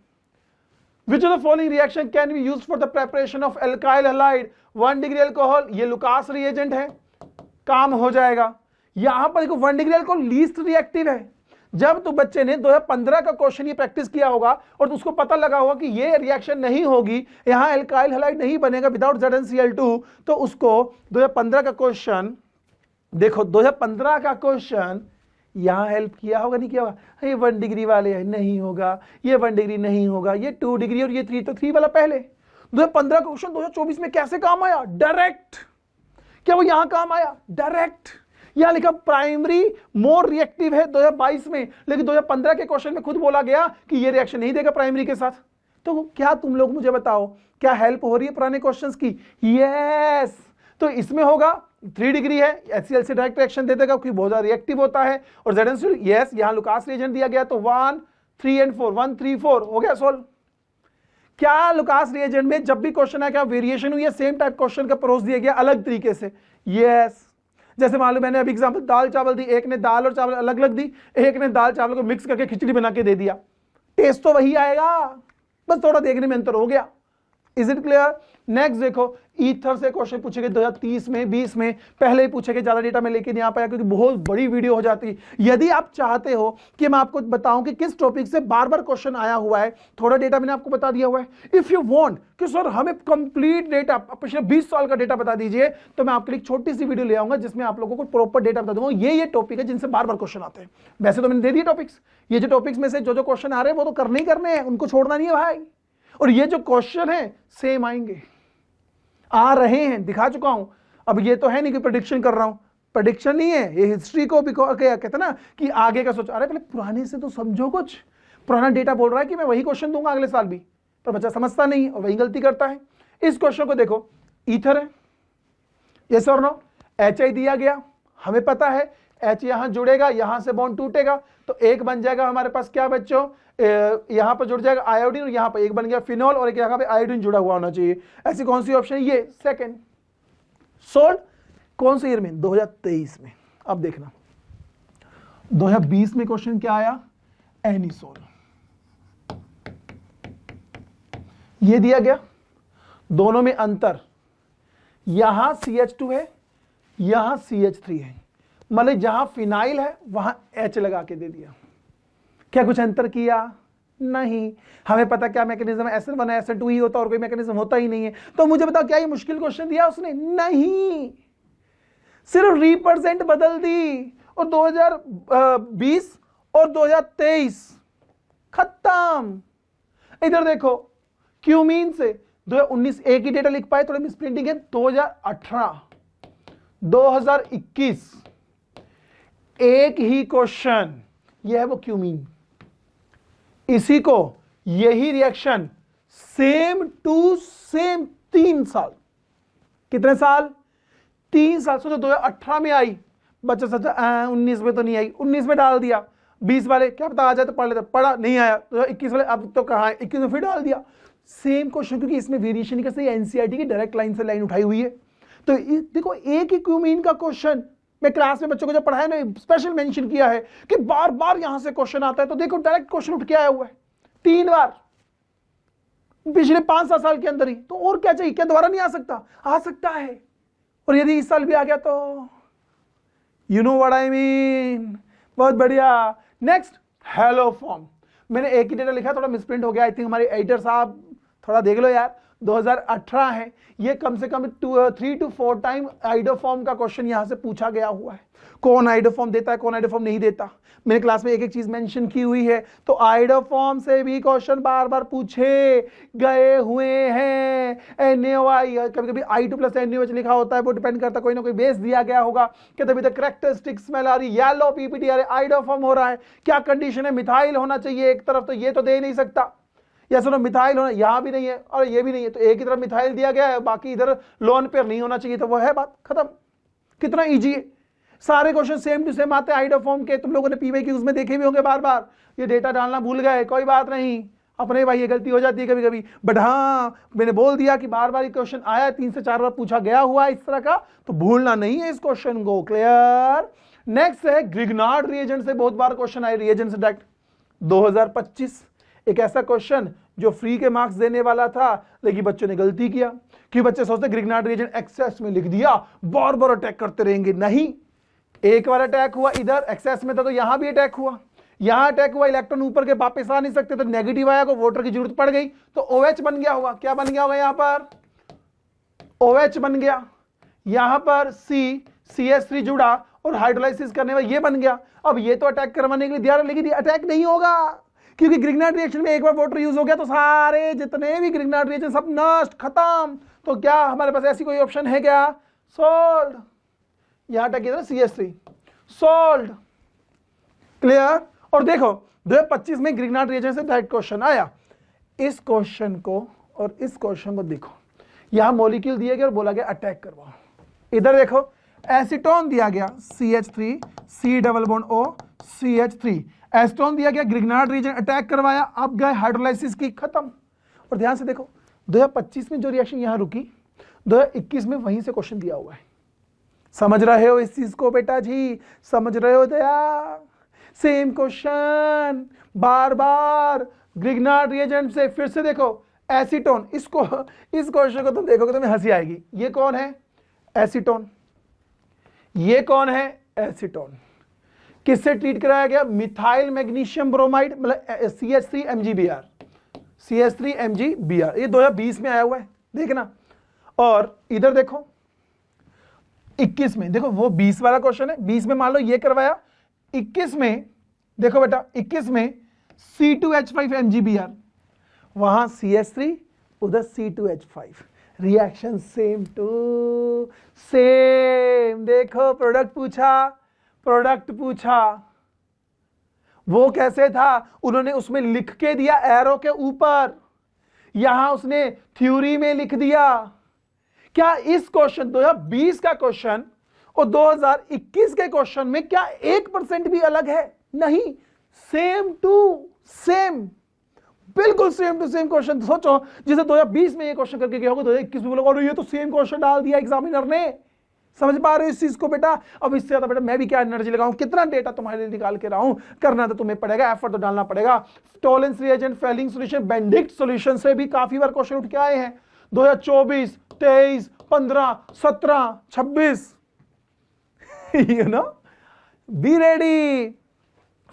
Speaker 1: Which of the following reaction can be used for the preparation of alkyl halide 1 degree alcohol? ये लुकास रिएजेंट है, काम हो जाएगा। यहां पर देखो 1 डिग्री अल्कोहल लीस्ट रिएक्टिव है। जब तो बच्चे ने 2015 का क्वेश्चन ये प्रैक्टिस किया होगा और उसको पता लगा होगा कि ये रिएक्शन नहीं होगी, यहां एल्काइल हैलाइड नहीं बनेगा विदाउट ZnCl2, तो उसको 2015 का क्वेश्चन देखो, 2015 का क्वेश्चन यहां हेल्प किया होगा नहीं किया होगा? ये 1 डिग्री वाले है, नहीं होगा, ये 1 डिग्री नहीं होगा, ये 2 डिग्री और ये 3, तो 3 वाला पहले। 2015 का क्वेश्चन 2024 में कैसे काम आया? डायरेक्ट। क्या वो यहां काम आया? डायरेक्ट। यहां लिखा प्राइमरी मोर रिएक्टिव है 2022 में, लेकिन 2015 के क्वेश्चन में खुद बोला गया कि ये रिएक्शन नहीं देगा प्राइमरी के साथ। तो क्या तुम लोग मुझे बताओ, क्या हेल्प हो रही है पुराने क्वेश्चंस की? यस। तो इसमें होगा 3 डिग्री है, HCl से डायरेक्ट रिएक्शन दे देगा क्योंकि बहुत ज्यादा रिएक्टिव होता है। और ZnCl, यस, यहां लुकास रिएजेंट दिया गया तो 1, 3 and 4, 1, 3, 4 हो गया सोल्व। क्या लुकास रिएजेंट में जब भी क्वेश्चन आया क्या वेरिएशन हुई है? सेम टाइप क्वेश्चन का परोस दिया गया अलग तरीके से। यस। जैसे मान लो मैंने अभी एग्जांपल दाल चावल दी, एक ने दाल और चावल अलग अलग दी, एक ने दाल चावल को मिक्स करके खिचड़ी बना के दे दिया, टेस्ट तो वही आएगा, बस थोड़ा देखने में अंतर हो गया। Is it clear? नेक्स्ट देखो, ईथर से क्वेश्चन पूछे गए 2030 में, 20 में, पहले ही पूछे गए, ज्यादा डेटा में लेके नहीं आ पाया क्योंकि बहुत बड़ी वीडियो हो जाती। यदि आप चाहते हो कि मैं आपको बताऊं कि किस टॉपिक से बार बार क्वेश्चन आया हुआ है, थोड़ा डेटा मैंने आपको बता दिया हुआ है। इफ यू वांट कि सर हमें कंप्लीट डेटा, पिछले 20 साल का डेटा बता दीजिए, तो मैं आपके लिए छोटी सी वीडियो ले आऊंगा जिसमें आप लोगों को प्रॉपर डेटा बता दूंगा। ये टॉपिक है जिनसे बार बार क्वेश्चन आते हैं। वैसे तो मैंने दे दिए टॉपिक्स, ये जो टॉपिक्स में से जो क्वेश्चन आ रहे हैं वो तो करने ही करने हैं, उनको छोड़ना नहीं है भाई। और ये जो क्वेश्चन है सेम आएंगे, आ रहे हैं, दिखा चुका हूं। अब ये तो है नहीं कि प्रेडिक्शन कर रहा हूं, प्रेडिक्शन नहीं है, ये हिस्ट्री को भी कहते ना कि आगे का सोच। अरे पहले पुराने से तो समझो, कुछ पुराना डेटा बोल रहा है कि मैं वही क्वेश्चन दूंगा अगले साल भी, पर बच्चा समझता नहीं और वही गलती करता है। इस क्वेश्चन को देखो, ईथर है, यस और नो, HI दिया गया, हमें पता है H यहां जुड़ेगा, यहां से बॉन्ड टूटेगा तो एक बन जाएगा हमारे पास क्या बच्चों, यहां पर जुड़ जाएगा आयोडीन और यहां पर एक बन गया फिनॉल और एक यहां पे आयोडीन जुड़ा हुआ होना चाहिए। ऐसी कौन सी ऑप्शन है? ये सेकंड। सोल्ड कौन से ईयर में? 2023 में। अब देखना 2020 में क्वेश्चन क्या आया? एनिसोल। ये दिया गया, दोनों में अंतर, यहां CH2 है, यहां CH3 है, मतलब जहां फिनाइल है वहां H लगा के दे दिया। क्या कुछ अंतर किया? नहीं। हमें पता क्या मैकेनिज्म है, SN1 SN2 ही होता और कोई मैकेनिज्म होता ही नहीं है। तो मुझे बताओ क्या ये मुश्किल क्वेश्चन दिया उसने? नहीं, सिर्फ रिप्रेजेंट बदल दी और 2020 और 2023 खत्म। इधर देखो, क्यूमीन से 2019 एक ही डेटा लिख पाए, थोड़ी मिसप्रिंटिंग है। 2018, 2021 एक ही क्वेश्चन, यह है वो क्यूमीन। इसी को यही रिएक्शन सेम टू सेम 3 साल, कितने साल? 3 साल। सोचो 2018 में आई, बच्चा सच्चा 19 में तो नहीं आई, 19 में डाल दिया। 20 वाले क्या पता आ जाए तो पढ़ लेते, पढ़ा नहीं आया। 21 वाले अब तो कहां है, 21 में फिर डाल दिया सेम क्वेश्चन, क्योंकि इसमें वेरिएशन नहीं कर सकते, एनसीईआरटी की डायरेक्ट लाइन से लाइन उठाई हुई है। तो देखो एक ही क्यूमीन का क्वेश्चन मैं क्लास में बच्चों को जब पढ़ाया ना, स्पेशल मेंशन किया है कि बार बार यहां से क्वेश्चन आता है। तो देखो डायरेक्ट क्वेश्चन उठ के आया हुआ है 3 बार पिछले 5-7 साल के अंदर ही। तो और क्या चाहिए? क्या दोबारा नहीं आ सकता? आ सकता है। और यदि इस साल भी आ गया तो you know what I mean. बहुत बढ़िया। Next, hello form. मैंने एक ही डेटा लिखा, थोड़ा मिसप्रिंट हो गया। आई थिंक हमारे एडिटर साहब थोड़ा देख लो यार। 2018 है ये, कम से कम 3 to 4 टाइम आइडोफॉर्म का क्वेश्चन यहां से पूछा गया हुआ है। कौन आइडोफॉर्म देता है, कौन आइडोफॉर्म नहीं देता, मैंने क्लास में एक एक चीज मेंशन की हुई है। तो आइडोफॉर्म से भी क्वेश्चन बार बार पूछे गए हुए हैं। NaOH, कभी कभी I2+ NaOH लिखा होता है, वो डिपेंड करता है, कोई ना कोई बेस दिया गया होगा कि तभी तक कैरेक्टरिस्टिक स्मेल आ रही, येलो PPT आ रही, आइडोफॉर्म हो रहा है। क्या कंडीशन है? मिथाइल होना चाहिए एक तरफ, तो ये तो दे नहीं सकता। या सुनो मिथाइल होना, यहां भी नहीं है और ये भी नहीं है, तो एक ही तरफ मिथाइल दिया गया है, बाकी इधर लोन पेयर नहीं होना चाहिए। तो वो है बात खत्म। कितना इजी है, सारे क्वेश्चन सेम टू सेम आते हैं आइडोफॉर्म के। तुम लोगों ने PYQs में देखे भी होंगे बार बार। ये डेटा डालना भूल गए, कोई बात नहीं, अपने भाई ये गलती हो जाती है कभी कभी। बट हाँ, मैंने बोल दिया कि बार बार ये क्वेश्चन आया, 3 से 4 बार पूछा गया हुआ है इस तरह का, तो भूलना नहीं है इस क्वेश्चन को। क्लियर? नेक्स्ट है ग्रिग्नार्ड रिएजेंट से बहुत बार क्वेश्चन आए, रिएजेंट से डायरेक्ट। 2025 एक ऐसा क्वेश्चन जो फ्री के मार्क्स देने वाला था, लेकिन बच्चों ने गलती किया कि बच्चे सोचते ग्रिग्नार्ड रिएजेंट एक्सेस में लिख दिया, बार बार अटैक करते रहेंगे। नहीं, एक बार अटैक हुआ इधर एक्सेस में था तो यहां भी अटैक हुआ, यहां अटैक हुआ, इलेक्ट्रॉन ऊपर के वापस आ नहीं सकते तो नेगेटिव आया को वोटर की जरूरत पड़ गई तो OH बन गया होगा। क्या बन गया होगा? यहां पर OH बन गया, यहां पर CH3 जुड़ा और हाइड्रोलाइसिस करने में ये बन गया। अब ये तो अटैक करवाने के लिए दिया, लेकिन अटैक नहीं होगा क्योंकि ग्रिग्नार्ड रिएक्शन में एक बार वाटर यूज हो गया तो सारे जितने भी ग्रिग्नार्ड रिएक्शन सब नष्ट, खत्म। तो क्या हमारे पास ऐसी कोई ऑप्शन है क्या? सोल्ड। यहां अटैक किया था CH3, सोल्ड। क्लियर? और देखो 2025 में ग्रिग्नार्ड रिएक्शन से डायरेक्ट क्वेश्चन आया। इस क्वेश्चन को और इस क्वेश्चन को देखो, यहां मॉलिक्यूल दिए गए और बोला गया अटैक करवाओ। इधर देखो एसीटोन दिया गया CH3 C double bond O CH3, acetone दिया गया, ग्रिग्नार्ड रीजन अटैक करवाया, अब गए हाइड्रोलाइसिस की, खत्म। और ध्यान से देखो 2025 में जो रिएक्शन यहां रुकी 2021 में वहीं से क्वेश्चन दिया हुआ है। समझ रहे हो इस चीज को बेटा जी? समझ रहे हो दया? सेम क्वेश्चन बार बार ग्रिग्नार्ड रिएजेंट से। फिर से देखो एसीटोन, इसको इस क्वेश्चन को तुम देखोगे तुम्हें हंसी आएगी। ये कौन है? एसीटोन। ये कौन है? एसीटोन। किससे ट्रीट कराया गया? मिथाइल मैग्नीशियम ब्रोमाइड, मतलब CH3 MgBr, CH3 MgBr। ये 2020 में आया हुआ है, देखना। और इधर देखो 21 में, देखो वो 20 वाला क्वेश्चन है, 20 में मान लो ये करवाया, 21 में देखो बेटा 21 में C2H5 MgBr, वहां CH3 उधर C2H5, reaction same to same. देखो प्रोडक्ट पूछा, वो कैसे था? उन्होंने उसमें लिख के दिया एरो के ऊपर, यहां उसने थ्योरी में लिख दिया। क्या इस क्वेश्चन 2020 का क्वेश्चन और 2021 के क्वेश्चन में क्या 1% भी अलग है? नहीं, सेम टू सेम, बिल्कुल सेम टू सेम क्वेश्चन। सोचो जैसे 2020 में ये क्वेश्चन करके गया होगा 2021 में बोलोगे ये तो सेम क्वेश्चन डाल दिया एग्जामिनर ने। समझ पा रहे हो इस चीज को बेटा? अब इससे ज्यादा बेटा मैं भी क्या एनर्जी लगाऊं, कितना डेटा तुम्हारे लिए निकाल के रहा हूं, करना तो तुम्हें पड़ेगा, एफर्ट तो डालना पड़ेगा। Tollens reagent, Fehling solution, Benedict solution से भी काफी बार क्वेश्चन उठ के आए हैं 2024, 23, 15, 17, 26। You know, be ready.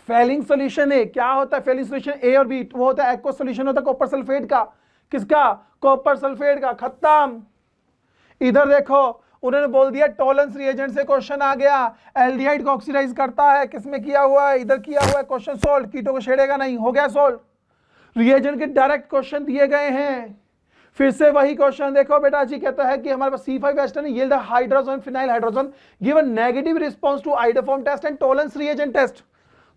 Speaker 1: Fehling solution है, क्या होता है फेलिंग सॉल्यूशन? A और B, वो होता है एक्वा सॉल्यूशन होता है कॉपर सल्फेट का। किसका? कॉपर सल्फेट का, खत्म। इधर देखो उन्होंने बोल दिया टॉलेंस रिएजेंट से क्वेश्चन आ गया, एल्डिहाइड को ऑक्सीडाइज करता है, किसमें किया हुआ है? इधर किया हुआ है, क्वेश्चन सोल्व, कीटो को छेड़ेगा नहीं, हो गया सोल्व। रिएजेंट के डायरेक्ट क्वेश्चन दिए गए हैं। फिर से वही क्वेश्चन देखो बेटा जी, कहता है कि हमारे पास C5 ester yield hydrogen phenyl hydrogen given negative response to iodoform test and Tollens reagent test.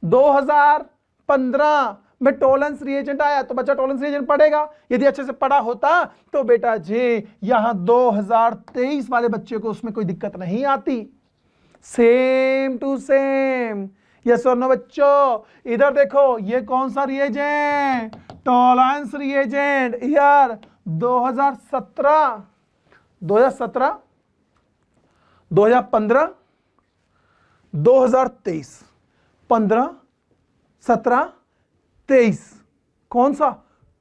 Speaker 1: 2015 में टॉलेंस रिएजेंट आया तो बच्चा टॉलेंस रिएजेंट पढ़ेगा। यदि अच्छे से पढ़ा होता तो बेटा जी यहां 2023 वाले बच्चे को उसमें कोई दिक्कत नहीं आती। सेम टू सेम, यस और नो बच्चों? इधर देखो ये कौन सा रिएजेंट? Tollens reagent. यार 2017, 2015, 2023, 15, 17, 23, कौन सा?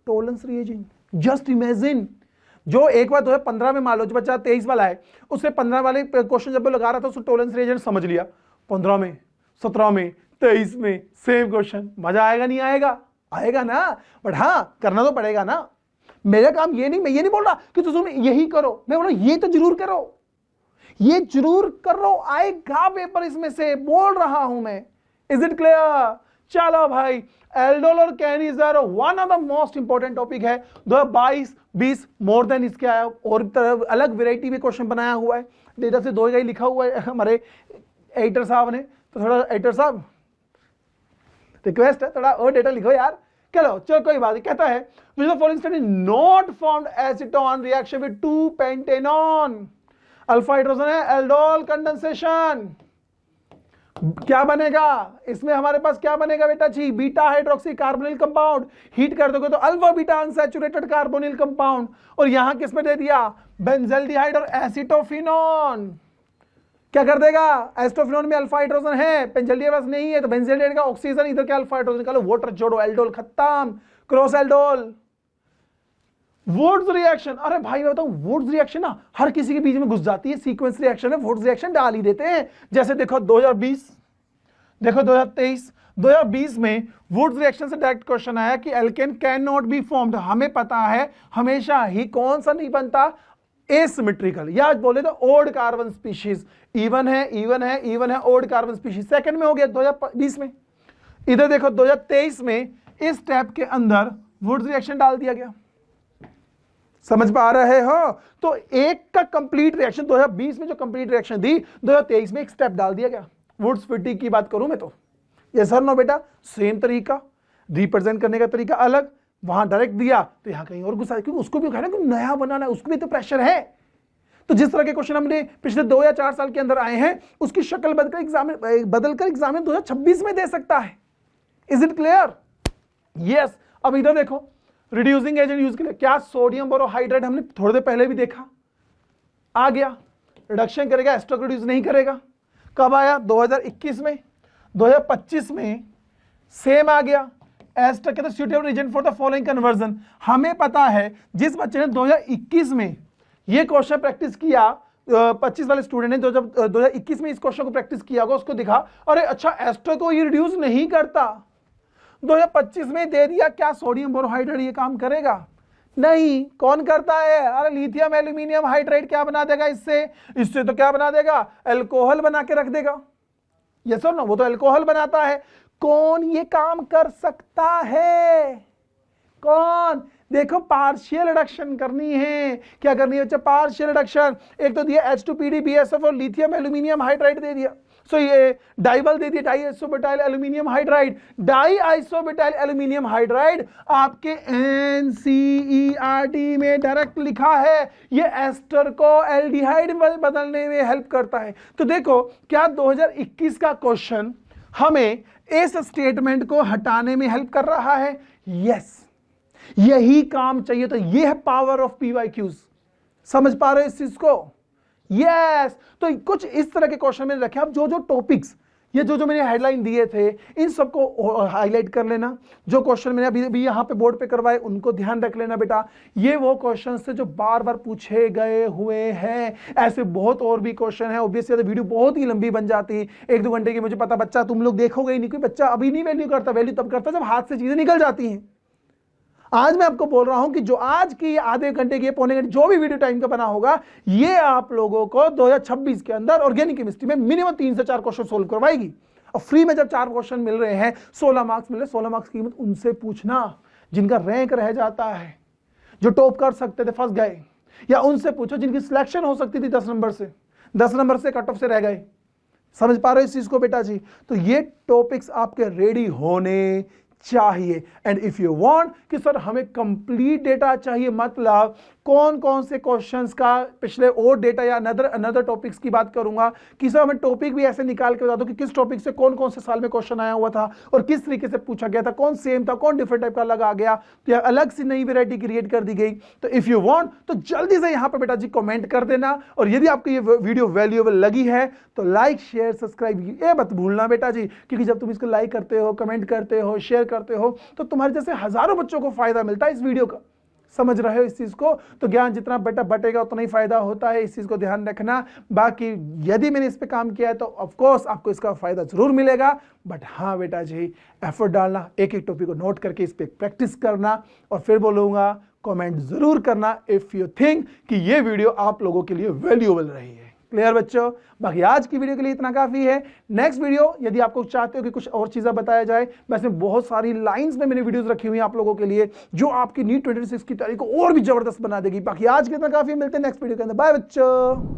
Speaker 1: Tollens reagent. जस्ट इमेजिन, जो एक बार 2015 में मान लो जो बच्चा 23 वाला है, उससे 15 वाले क्वेश्चन जब वो लगा रहा था उसको टॉलेंस रिएजेंट समझ लिया, 15 में, 17 में, 23 में सेम क्वेश्चन। मजा आएगा नहीं आएगा? आएगा ना। बट हाँ, करना तो पड़ेगा ना। मेरा काम ये नहीं, मैं ये नहीं बोल रहा कि तुम यही करो, मैं बोल रहा ये तो जरूर करो, ये जरूर करो, आएगा पेपर इसमें से, बोल रहा हूं मैं। Is it clear? चलो भाई, एल्डोल और कैनिजर one of the most important topic है। 2022, 20 मोर देन इसके आया और अलग वेराइटी में क्वेश्चन बनाया हुआ है। डेटा से 2 ही लिखा हुआ है हमारे एडिटर साहब ने, तो थोड़ा एडिटर साहब रिक्वेस्ट है थोड़ा और डेटा लिखो यार। चलो कोई बात नहीं। कहता है which of the following study not formed acetone reaction with 2-pentanone। Alpha hydrogen है, एल्डोल कंडेंसेशन। क्या बनेगा इसमें? हमारे पास क्या बनेगा बेटा जी? Beta hydroxy carbonyl compound. Heat कर दोगे तो alpha beta unsaturated carbonyl compound. और यहां किसमें दे दिया? बेंजल्डिहाइड और एसिटोफिनोन। क्या कर देगा? एसिटोफिनोन में अल्फा हाइड्रोजन है, बेंजल्डिहाइड नहीं है, तो बेंजल्डिहाइड का ऑक्सीजन, इधर क्या अल्फा हाइड्रोजन निकालो, वाटर जोड़ो, एल्डोल खत्म, क्रॉस एल्डोल। वुड्स रिएक्शन, अरे भाई मैं बताऊं वुड्स रिएक्शन ना हर किसी के बीच में घुस जाती है, सीक्वेंस रिएक्शन है, वुड्स रिएक्शन डाल ही देते हैं। जैसे देखो 2020, देखो 2023, 2020 में वुड्स रिएक्शन से डायरेक्ट क्वेश्चन आया कि alkane can not be formed. हमें पता है हमेशा ही कौन सा नहीं बनता, एसिमेट्रिकल, या बोले तो ओड कार्बन स्पीशीज, इवन है इवन है इवन है, ओड कार्बन स्पीशीज सेकंड में हो गया 2020 में। इधर देखो 2023 में इस स्टेप के अंदर वुड्स रिएक्शन डाल दिया गया। समझ पा रहे हो? तो एक का कंप्लीट रिएक्शन 2020 में जो कंप्लीट रिएक्शन दी, 2023 में एक स्टेप डाल दिया गया। वुड्स फिटिंग की बात करूं मैं तो यस सर नो बेटा, सेम तरीका, रिप्रेजेंट करने का तरीका अलग, वहां डायरेक्ट दिया तो यहां कहीं और घुसा, क्योंकि उसको भी कहना कि नया बनाना है, उसको भी तो प्रेशर है। तो जिस तरह के क्वेश्चन हमने पिछले 2 या 4 साल के अंदर आए हैं, उसकी शक्ल बदलकर एग्जाम 2026 में दे सकता है। Is it clear? यस। अब इधर देखो रिड्यूसिंग एजेंट यूज के लिए क्या, सोडियम बोरोहाइड्रेट हमने थोड़ी देर पहले भी देखा, आ गया, रिडक्शन करेगा, एस्टर रिड्यूस नहीं करेगा। कब आया? 2021 में। 2025 में सेम आ गया, एस्टर के suitable reagent for the following conversion. हमें पता है जिस बच्चे ने 2021 में ये क्वेश्चन प्रैक्टिस किया, 25 वाले स्टूडेंट ने जो जब 2021 में इस क्वेश्चन को प्रैक्टिस किया होगा, उसको दिखा अरे अच्छा एस्टर को ये रिड्यूस नहीं करता, 2025 में दे दिया, क्या सोडियम बोरोहाइड्रेट ये काम करेगा? नहीं। कौन करता है? अरे लिथियम एल्यूमिनियम हाइड्राइड क्या बना देगा इससे तो क्या बना देगा, अल्कोहल बना के रख देगा। यस और नो? वो तो अल्कोहल बनाता है। कौन ये काम कर सकता है? कौन? देखो पार्शियल रिडक्शन करनी है। क्या करनी है बच्चा? Partial reduction. एक तो दिया H2PDBSF और लिथियम एल्यूमिनियम हाइड्राइड दे दिया, सो ये डाइबल दे दिया, die isobutyl aluminium hydride. Die isobutyl aluminium hydride आपके NCERT में डायरेक्ट लिखा है, ये एस्टर को एल्डिहाइड में बदलने में हेल्प करता है। तो देखो क्या 2021 का क्वेश्चन हमें इस स्टेटमेंट को हटाने में हेल्प कर रहा है? यस, यही काम चाहिए। तो ये है पावर ऑफ PYQs। समझ पा रहे हो इस चीज को? यस। तो कुछ इस तरह के क्वेश्चन मैंने रखे। अब जो जो टॉपिक्स, ये जो जो मैंने हेडलाइन दिए थे, इन सबको हाईलाइट कर लेना। जो क्वेश्चन मैंने अभी यहाँ पे बोर्ड पे करवाए उनको ध्यान रख लेना बेटा। ये वो क्वेश्चन से जो बार बार पूछे गए हुए हैं। ऐसे बहुत और भी क्वेश्चन है। ऑब्वियसली वीडियो बहुत ही लंबी बन जाती, 1-2 घंटे की। मुझे पता बच्चा तुम लोग देखोगे ही नहीं, कोई बच्चा अभी नहीं वैल्यू करता। वैल्यू तब करता जब हाथ से चीजें निकल जाती हैं। आज मैं आपको बोल रहा हूं कि जो आज की आधे घंटे की, पौने घंटे जो भी वीडियो टाइम का बना होगा, ये आप लोगों को 2026 के अंदर ऑर्गेनिक केमिस्ट्री में मिनिमम 3 से 4 क्वेश्चन सोल्व करवाएगी। और फ्री में जब 4 क्वेश्चन मिल रहे हैं, 16 मार्क्स मिल रहे, 16 मार्क्स की कीमत उनसे पूछना जिनका रैंक रह जाता है, जो टॉप कर सकते थे फंस गए, या उनसे पूछो जिनकी सिलेक्शन हो सकती थी 10 नंबर से, 10 नंबर से कट ऑफ से रह गए। समझ पा रहे हो इस चीज को बेटा जी? तो ये टॉपिक्स आपके रेडी होने चाहिए। एंड इफ यू वांट कि सर हमें कंप्लीट डेटा चाहिए, मतलब कौन कौन से क्वेश्चंस का पिछले और डेटा या अनदर टॉपिक्स की बात करूंगा कि सर हमें टॉपिक भी ऐसे निकाल के बता दो कि किस टॉपिक से कौन कौन से साल में क्वेश्चन आया हुआ था और किस तरीके से पूछा गया था, कौन सेम था, कौन डिफरेंट टाइप का अलग आ गया, तो यह अलग सी नई वैरायटी क्रिएट कर दी गई। तो इफ यू वांट तो जल्दी से यहां पर बेटा जी कमेंट कर देना। और यदि आपको ये वीडियो वैल्यूएबल लगी है तो लाइक शेयर सब्सक्राइब ये मत भूलना बेटा जी, क्योंकि जब तुम इसको लाइक करते हो, कमेंट करते हो, शेयर करते हो, तो तुम्हारे जैसे हजारों बच्चों को फायदा मिलता है इस वीडियो का। समझ रहे हो इस चीज को? तो ज्ञान जितना बेटा बटेगा उतना ही फायदा होता है, इस चीज को ध्यान रखना। बाकी यदि मैंने इस पे काम किया है तो ऑफ कोर्स आपको इसका फायदा जरूर मिलेगा। बट हाँ बेटा जी, एफर्ट डालना, एक एक टॉपिक को नोट करके इस पे प्रैक्टिस करना, और फिर बोलूंगा कमेंट जरूर करना इफ यू थिंक कि ये वीडियो आप लोगों के लिए वैल्यूएबल रही है। क्लियर बच्चों? बाकी आज की वीडियो के लिए इतना काफी है। नेक्स्ट वीडियो यदि आपको चाहते हो कि कुछ और चीजें बताया जाए, वैसे बहुत सारी लाइंस में मैंने वीडियोस रखी हुई हैं आप लोगों के लिए जो आपकी नीट 26 की तैयारी को और भी जबरदस्त बना देगी। बाकी आज के इतना काफी, मिलते हैं नेक्स्ट वीडियो के अंदर। बाय बच्चों।